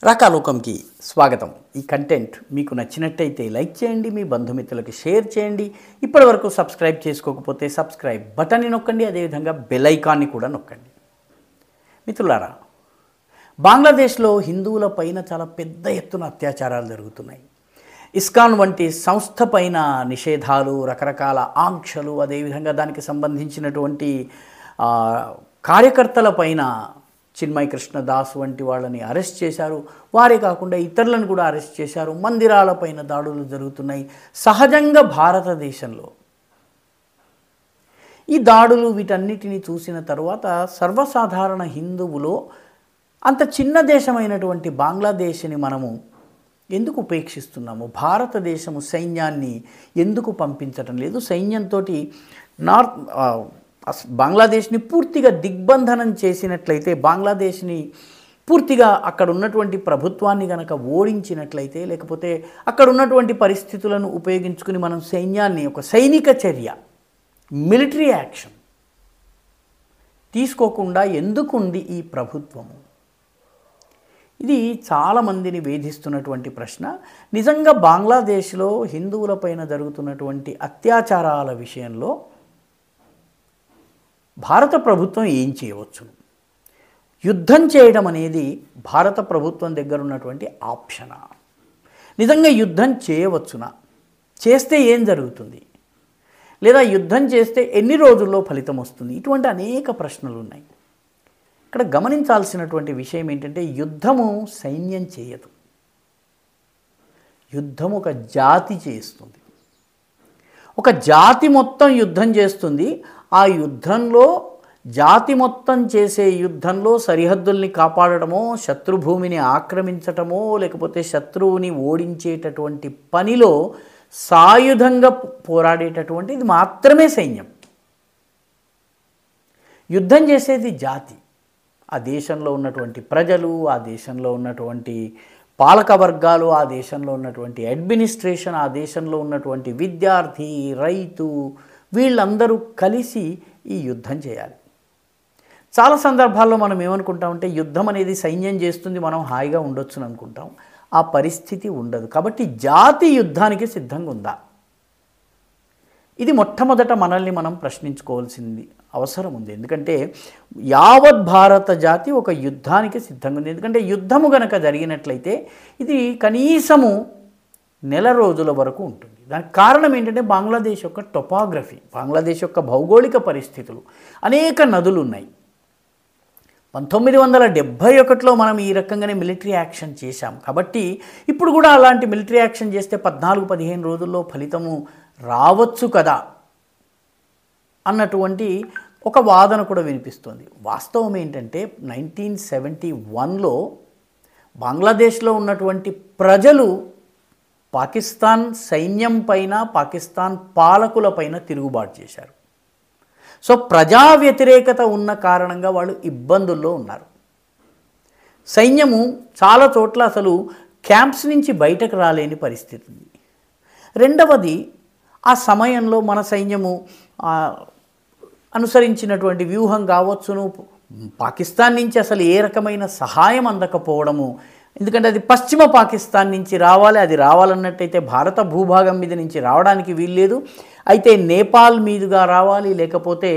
రాకాలోకంకి స్వాగతం. ఈ కంటెంట్ మీకు నచ్చినట్టయితే లైక్ చేయండి, మీ బంధుమిత్రులకు షేర్ చేయండి. ఇప్పటివరకు సబ్స్క్రైబ్ చేసుకోకపోతే సబ్స్క్రైబ్ బటన్ని నొక్కండి, అదేవిధంగా బెల్ ఐకాన్ని కూడా నొక్కండి. మిత్రులారా, బంగ్లాదేశ్లో హిందువుల పైన చాలా పెద్ద ఎత్తున అత్యాచారాలు జరుగుతున్నాయి. ఇస్కాన్ వంటి సంస్థ పైన నిషేధాలు, రకరకాల ఆంక్షలు, అదేవిధంగా దానికి సంబంధించినటువంటి కార్యకర్తల పైన చిన్మయ్ కృష్ణదాస్ వంటి వాళ్ళని అరెస్ట్ చేశారు. వారే కాకుండా ఇతరులను కూడా అరెస్ట్ చేశారు. మందిరాలపైన దాడులు జరుగుతున్నాయి. సహజంగా భారతదేశంలో ఈ దాడులు వీటన్నిటిని చూసిన తర్వాత సర్వసాధారణ హిందువులో అంత చిన్న దేశమైనటువంటి బంగ్లాదేశ్ని మనము ఎందుకు ఉపేక్షిస్తున్నాము? భారతదేశము సైన్యాన్ని ఎందుకు పంపించటం లేదు? సైన్యంతో బంగ్లాదేశ్ని పూర్తిగా దిగ్బంధనం చేసినట్లయితే, బంగ్లాదేశ్ని పూర్తిగా అక్కడ ఉన్నటువంటి ప్రభుత్వాన్ని గనక ఓడించినట్లయితే, లేకపోతే అక్కడ ఉన్నటువంటి పరిస్థితులను ఉపయోగించుకుని మనం సైన్యాన్ని, ఒక సైనిక చర్య, మిలిటరీ యాక్షన్ తీసుకోకుండా ఎందుకుంది ఈ ప్రభుత్వము? ఇది చాలామందిని వేధిస్తున్నటువంటి ప్రశ్న. నిజంగా బంగ్లాదేశ్లో హిందువులపైన జరుగుతున్నటువంటి అత్యాచారాల విషయంలో భారత ప్రభుత్వం ఏం చేయవచ్చును? యుద్ధం చేయడం అనేది భారత ప్రభుత్వం దగ్గర ఉన్నటువంటి ఆప్షనా? నిజంగా యుద్ధం చేయవచ్చునా? చేస్తే ఏం జరుగుతుంది? లేదా యుద్ధం చేస్తే ఎన్ని రోజుల్లో ఫలితం వస్తుంది? ఇటువంటి అనేక ప్రశ్నలు ఉన్నాయి. ఇక్కడ గమనించాల్సినటువంటి విషయం ఏంటంటే, యుద్ధము సైన్యం చేయదు, యుద్ధం ఒక జాతి చేస్తుంది. ఒక జాతి మొత్తం యుద్ధం చేస్తుంది. ఆ యుద్ధంలో, జాతి మొత్తం చేసే యుద్ధంలో సరిహద్దుల్ని కాపాడటమో, శత్రుభూమిని ఆక్రమించటమో, లేకపోతే శత్రువుని ఓడించేటటువంటి పనిలో సాయుధంగా పోరాడేటటువంటి ఇది మాత్రమే సైన్యం. యుద్ధం చేసేది జాతి. ఆ దేశంలో ఉన్నటువంటి ప్రజలు, ఆ దేశంలో ఉన్నటువంటి పాలక వర్గాలు, ఆ దేశంలో ఉన్నటువంటి అడ్మినిస్ట్రేషన్, ఆ దేశంలో ఉన్నటువంటి విద్యార్థి, రైతు, వీళ్ళందరూ కలిసి ఈ యుద్ధం చేయాలి. చాలా సందర్భాల్లో మనం ఏమనుకుంటామంటే, యుద్ధం అనేది సైన్యం చేస్తుంది, మనం హాయిగా ఉండొచ్చు అనుకుంటాం. ఆ పరిస్థితి ఉండదు. కాబట్టి జాతి యుద్ధానికి సిద్ధంగా ఉందా? ఇది మొట్టమొదట మనల్ని మనం ప్రశ్నించుకోవాల్సింది అవసరం ఉంది. ఎందుకంటే యావత్ భారత జాతి ఒక యుద్ధానికి సిద్ధంగా ఉంది. ఎందుకంటే యుద్ధము గనక జరిగినట్లయితే ఇది కనీసము నెల రోజుల వరకు ఉంటుంది. దానికి కారణం ఏంటంటే, బంగ్లాదేశ్ యొక్క టొపాగ్రఫీ, బంగ్లాదేశ్ యొక్క భౌగోళిక పరిస్థితులు. అనేక నదులు ఉన్నాయి. 1971లో మనం ఈ రకంగానే మిలిటరీ యాక్షన్ చేశాం. కాబట్టి ఇప్పుడు కూడా అలాంటి మిలిటరీ యాక్షన్ చేస్తే 14-15 రోజుల్లో ఫలితము రావచ్చు కదా అన్నటువంటి ఒక వాదన కూడా వినిపిస్తుంది. వాస్తవం ఏంటంటే, 1971లో బంగ్లాదేశ్లో ఉన్నటువంటి ప్రజలు పాకిస్తాన్ సైన్యం పైన, పాకిస్తాన్ పాలకుల పైన తిరుగుబాటు చేశారు. సో ప్రజా వ్యతిరేకత ఉన్న కారణంగా వాళ్ళు ఇబ్బందుల్లో ఉన్నారు. సైన్యము చాలా చోట్ల అసలు క్యాంప్స్ నుంచి బయటకు రాలేని పరిస్థితి ఉంది. రెండవది, ఆ సమయంలో మన సైన్యము అనుసరించినటువంటి వ్యూహం కావచ్చును, పాకిస్తాన్ నుంచి అసలు ఏ రకమైన సహాయం అందకపోవడము. ఎందుకంటే అది పశ్చిమ పాకిస్తాన్ నుంచి రావాలి, అది రావాలన్నట్టయితే భారత భూభాగం మీద నుంచి రావడానికి వీల్లేదు. అయితే నేపాల్ మీదుగా రావాలి, లేకపోతే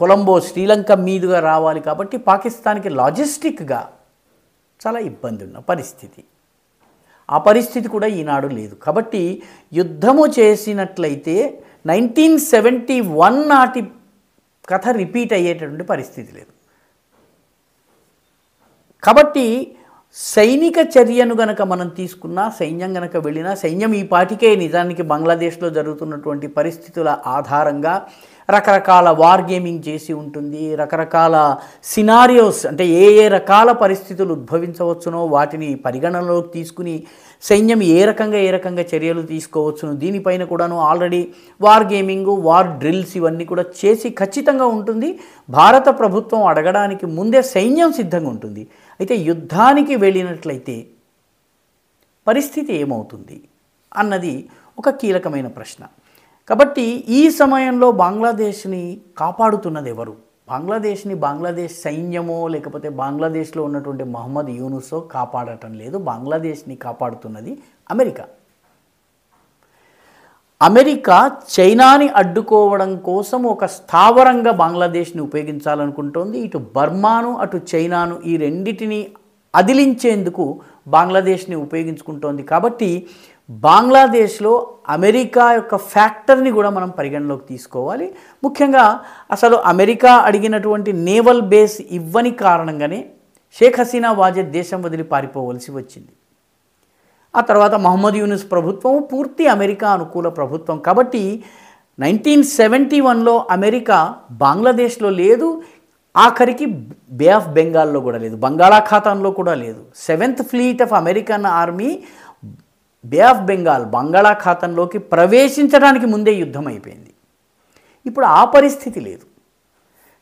కొలంబో శ్రీలంక మీదుగా రావాలి. కాబట్టి పాకిస్తాన్కి లాజిస్టిక్గా చాలా ఇబ్బంది ఉన్న పరిస్థితి. ఆ పరిస్థితి కూడా ఈనాడు లేదు. కాబట్టి యుద్ధము చేసినట్లయితే 1971 నాటి కథ రిపీట్ అయ్యేటటువంటి పరిస్థితి లేదు. కాబట్టి సైనిక చర్యను గనక మనం తీసుకున్నా, సైన్యం గనక వెళ్ళినా, సైన్యం ఈ పాటికే నిజానికి బంగ్లాదేశ్లో జరుగుతున్నటువంటి పరిస్థితుల ఆధారంగా రకరకాల వార్ గేమింగ్ చేసి ఉంటుంది. రకరకాల సినారియోస్, అంటే ఏ ఏ రకాల పరిస్థితులు ఉద్భవించవచ్చునో వాటిని పరిగణనలోకి తీసుకుని సైన్యం ఏ రకంగా చర్యలు తీసుకోవచ్చును, దీనిపైన కూడాను already war gaming, war drills ఇవన్నీ కూడా చేసి ఖచ్చితంగా ఉంటుంది. భారత ప్రభుత్వం అడగడానికి ముందే సైన్యం సిద్ధంగా ఉంటుంది. అయితే యుద్ధానికి వెళ్ళినట్లయితే పరిస్థితి ఏమవుతుంది అన్నది ఒక కీలకమైన ప్రశ్న. కాబట్టి ఈ సమయంలో బంగ్లాదేశ్ని కాపాడుతున్నది ఎవరు? బంగ్లాదేశ్ని బంగ్లాదేశ్ సైన్యమో లేకపోతే బంగ్లాదేశ్లో ఉన్నటువంటి మహమ్మద్ యూనుసో కాపాడటం లేదు. బంగ్లాదేశ్ని కాపాడుతున్నది అమెరికా. అమెరికా చైనాని అడ్డుకోవడం కోసం ఒక స్థావరంగా బంగ్లాదేశ్ని ఉపయోగించాలనుకుంటోంది. ఇటు బర్మాను అటు చైనాను ఈ రెండిటిని అదిలించేందుకు బంగ్లాదేశ్ని ఉపయోగించుకుంటోంది. కాబట్టి బంగ్లాదేశ్లో అమెరికా యొక్క ఫ్యాక్టర్ని కూడా మనం పరిగణలోకి తీసుకోవాలి. ముఖ్యంగా అసలు అమెరికా అడిగినటువంటి నేవల్ బేస్ ఇవ్వని కారణంగానే షేక్ హసీనా వాజేద్ దేశం వదిలి పారిపోవలసి వచ్చింది. ఆ తర్వాత మహమ్మద్ యూనుస్ ప్రభుత్వం పూర్తి అమెరికా అనుకూల ప్రభుత్వం. కాబట్టి 1971లో అమెరికా బంగ్లాదేశ్లో లేదు, ఆఖరికి బే ఆఫ్ బెంగాల్లో కూడా లేదు, బంగాళాఖాతంలో కూడా లేదు. 7th fleet of American army bay of Bengal బంగాళాఖాతంలోకి ప్రవేశించడానికి ముందే యుద్ధం అయిపోయింది. ఇప్పుడు ఆ పరిస్థితి లేదు.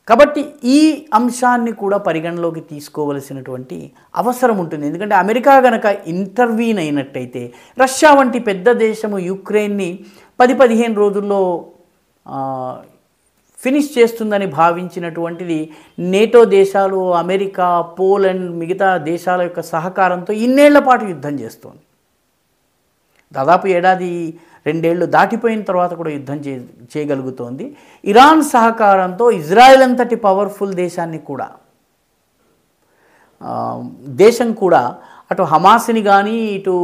కాబట్టి ఈ అంశాన్ని కూడా పరిగణలోకి తీసుకోవలసినటువంటి అవసరం ఉంటుంది. ఎందుకంటే అమెరికా గనక ఇంటర్వీన్ అయినట్టయితే రష్యా వంటి పెద్ద దేశము యుక్రెయిన్ని 10-15 రోజుల్లో ఫినిష్ చేస్తుందని భావించినటువంటిది నేటో దేశాలు, అమెరికా, పోలాండ్, మిగతా దేశాల యొక్క సహకారంతో ఇన్నేళ్ల పాటు యుద్ధం చేస్తోంది. దాదాపు 1-2 ఏళ్ళు దాటిపోయిన తర్వాత కూడా యుద్ధం చేయగలుగుతోంది. ఇరాన్ సహకారంతో ఇజ్రాయెల్ అంతటి పవర్ఫుల్ దేశం కూడా అటు హమాస్ని కానీ ఇటు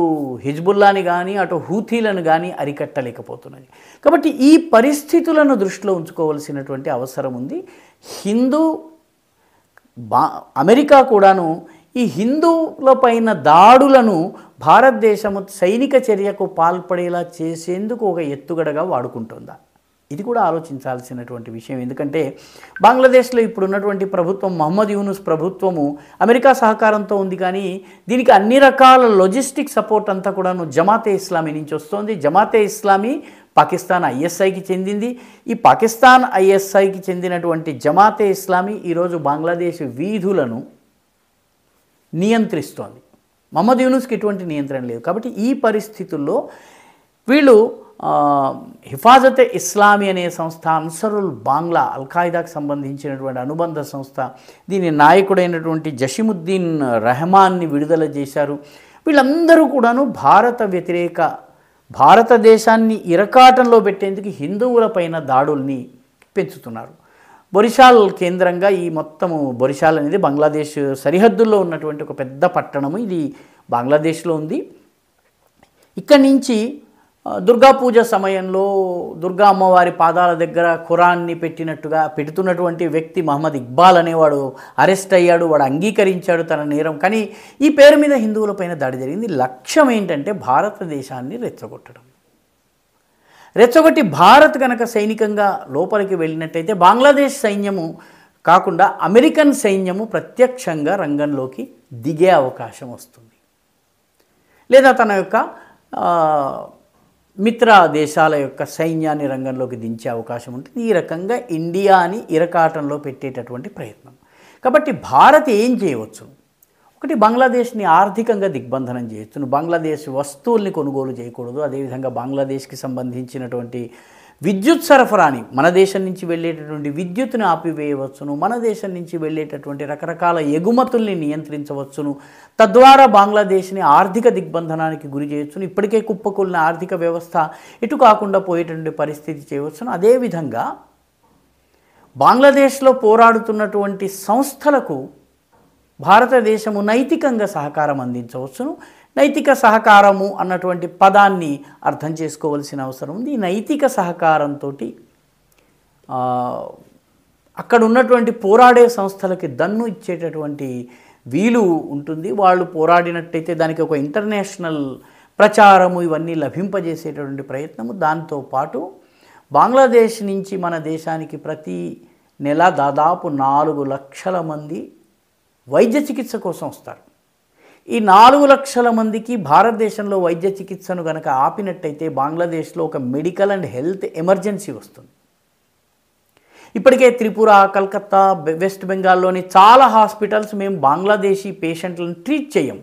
హిజ్బుల్లాని కానీ అటు హూథీలను కానీ అరికట్టలేకపోతున్నది. కాబట్టి ఈ పరిస్థితులను దృష్టిలో ఉంచుకోవాల్సినటువంటి అవసరం ఉంది. అమెరికా కూడాను ఈ హిందువులపైన దాడులను భారతదేశము సైనిక చర్యకు పాల్పడేలా చేసేందుకు ఒక ఎత్తుగడగా వాడుకుంటుందా? ఇది కూడా ఆలోచించాల్సినటువంటి విషయం. ఎందుకంటే బంగ్లాదేశ్లో ఇప్పుడున్నటువంటి ప్రభుత్వం మహమ్మద్ యూనుస్ ప్రభుత్వము అమెరికా సహకారంతో ఉంది, కానీ దీనికి అన్ని రకాల లాజిస్టిక్ సపోర్ట్ అంతా కూడాను జమాతే ఇస్లామీ నుంచి వస్తుంది. జమాతే ఇస్లామీ పాకిస్తాన్ ఐఎస్ఐకి చెందింది. ఈ పాకిస్తాన్ ఐఎస్ఐకి చెందినటువంటి జమాతే ఇస్లామీ ఈరోజు బంగ్లాదేశ్ వీధులను నియంత్రిస్తోంది. మహమ్మద్ యూనుస్కి ఎటువంటి నియంత్రణ లేదు. కాబట్టి ఈ పరిస్థితుల్లో వీళ్ళు హిఫాజతే ఇస్లామీ అనే సంస్థ, అన్సరుల్ బాంగ్లా అల్ఖాయిదాకు సంబంధించినటువంటి అనుబంధ సంస్థ, దీని నాయకుడైనటువంటి జషీముద్దీన్ రెహమాన్ని విడుదల చేశారు. వీళ్ళందరూ కూడాను భారతదేశాన్ని ఇరకాటంలో పెట్టేందుకు హిందువులపైన దాడుల్ని పెంచుతున్నారు. బొరిషాల్ కేంద్రంగా ఈ మొత్తము బొరిషాల్ అనేది బంగ్లాదేశ్ సరిహద్దుల్లో ఉన్నటువంటి ఒక పెద్ద పట్టణము. ఇది బంగ్లాదేశ్లో ఉంది. ఇక్కడి నుంచి దుర్గా పూజ సమయంలో దుర్గా అమ్మవారి పాదాల దగ్గర ఖురాన్ని పెడుతున్నటువంటి వ్యక్తి మహమ్మద్ ఇక్బాల్ అనేవాడు అరెస్ట్ అయ్యాడు. వాడు అంగీకరించాడు తన నేరం. కానీ ఈ పేరు మీద హిందువులపైన దాడి జరిగింది. లక్ష్యం ఏంటంటే భారతదేశాన్ని రెచ్చగొట్టి భారత్ కనుక సైనికంగా లోపలికి వెళ్ళినట్టయితే బంగ్లాదేశ్ సైన్యము కాకుండా అమెరికన్ సైన్యము ప్రత్యక్షంగా రంగంలోకి దిగే అవకాశం వస్తుంది, లేదా తన యొక్క మిత్ర దేశాల యొక్క సైన్యాన్ని రంగంలోకి దించే అవకాశం ఉంటుంది. ఈ రకంగా ఇండియాని ఇరకాటంలో పెట్టేటటువంటి ప్రయత్నం. కాబట్టి భారత్ ఏం చేయవచ్చు? ఒకటి, బంగ్లాదేశ్ని ఆర్థికంగా దిగ్బంధనం చేయొచ్చు. బంగ్లాదేశ్ వస్తువుల్ని కొనుగోలు చేయకూడదు. అదేవిధంగా బంగ్లాదేశ్కి సంబంధించినటువంటి విద్యుత్ సరఫరాని, మన దేశం నుంచి వెళ్ళేటటువంటి విద్యుత్తుని ఆపివేయవచ్చును. మన దేశం నుంచి వెళ్ళేటటువంటి రకరకాల ఎగుమతుల్ని నియంత్రించవచ్చును. తద్వారా బంగ్లాదేశ్ని ఆర్థిక దిగ్బంధనానికి గురి చేయవచ్చును. ఇప్పటికే కుప్పకూలిన ఆర్థిక వ్యవస్థ ఇటు కాకుండా పోయేటటువంటి పరిస్థితి చేయవచ్చును. అదేవిధంగా బంగ్లాదేశ్లో పోరాడుతున్నటువంటి సంస్థలకు భారతదేశము నైతికంగా సహకారం అందించవచ్చును. నైతిక సహకారము అన్నటువంటి పదాన్ని అర్థం చేసుకోవాల్సిన అవసరం ఉంది. ఈ నైతిక సహకారంతో అక్కడ ఉన్నటువంటి పోరాడే సంస్థలకి దన్ను ఇచ్చేటటువంటి వీలు ఉంటుంది. వాళ్ళు పోరాడినట్టయితే దానికి ఒక ఇంటర్నేషనల్ ప్రచారము ఇవన్నీ లభింపజేసేటటువంటి ప్రయత్నము. దాంతోపాటు బంగ్లాదేశ్ నుంచి మన దేశానికి ప్రతి నెల దాదాపు 4 లక్షల మంది వైద్య చికిత్స కోసం వస్తారు. ఈ 4 లక్షల మందికి భారతదేశంలో వైద్య చికిత్సను కనుక ఆపినట్టయితే బంగ్లాదేశ్లో ఒక మెడికల్ అండ్ హెల్త్ ఎమర్జెన్సీ వస్తుంది. ఇప్పటికే త్రిపుర, కలకత్తా, వెస్ట్ బెంగాల్లోని చాలా హాస్పిటల్స్ మేము బంగ్లాదేశీ పేషెంట్లను ట్రీట్ చేయం,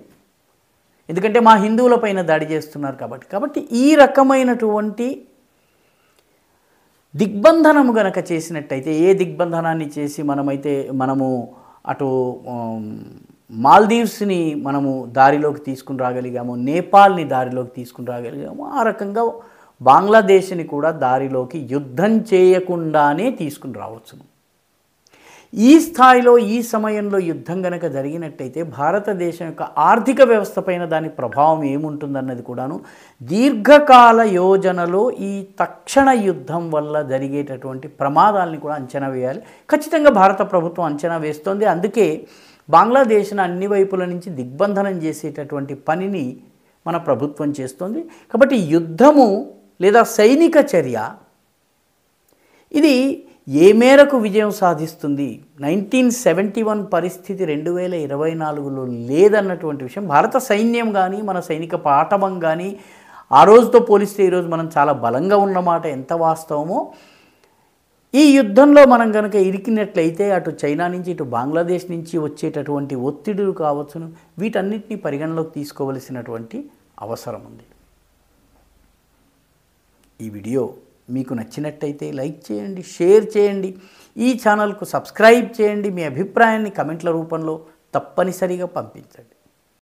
ఎందుకంటే మా హిందువులపైన దాడి చేస్తున్నారు కాబట్టి. ఈ రకమైనటువంటి దిగ్బంధనము గనక చేసినట్టయితే, ఏ దిగ్బంధనాన్ని చేసి మనము అటు మాల్దీవ్స్ని మనము దారిలోకి తీసుకుని రాగలిగాము, నేపాల్ని దారిలోకి తీసుకుని రాగలిగాము, ఆ రకంగా బంగ్లాదేశ్ని కూడా దారిలోకి యుద్ధం చేయకుండానే తీసుకుని రావచ్చును. ఈ స్థాయిలో ఈ సమయంలో యుద్ధం గనక జరిగినట్టయితే భారతదేశం యొక్క ఆర్థిక వ్యవస్థ పైన దాని ప్రభావం ఏముంటుందన్నది కూడాను దీర్ఘకాల యోజనలో ఈ తక్షణ యుద్ధం వల్ల జరిగేటటువంటి ప్రమాదాలని కూడా అంచనా వేయాలి. ఖచ్చితంగా భారత ప్రభుత్వం అంచనా వేస్తోంది. అందుకే బంగ్లాదేశ్ను అన్ని వైపుల నుంచి దిగ్బంధనం చేసేటటువంటి పనిని మన ప్రభుత్వం చేస్తోంది. కాబట్టి యుద్ధము లేదా సైనిక చర్య ఇది ఏ మేరకు విజయం సాధిస్తుంది, 1971 పరిస్థితి 2024లో లేదన్నటువంటి విషయం భారత సైన్యం కానీ మన సైనిక పాఠవం కానీ ఆ రోజుతో పోలిస్తే ఈరోజు మనం చాలా బలంగా ఉన్నమాట ఎంత వాస్తవమో, ఈ యుద్ధంలో మనం కనుక ఇరికినట్లయితే అటు చైనా నుంచి ఇటు బంగ్లాదేశ్ నుంచి వచ్చేటటువంటి ఒత్తిడులు కావచ్చును, వీటన్నిటిని పరిగణలోకి తీసుకోవలసినటువంటి అవసరం ఉంది. ఈ వీడియో మీకు నచ్చినట్టయితే లైక్ చేయండి, షేర్ చేయండి, ఈ ఛానల్కు సబ్స్క్రైబ్ చేయండి, మీ అభిప్రాయాన్ని కమెంట్ల రూపంలో తప్పనిసరిగా పంపించండి.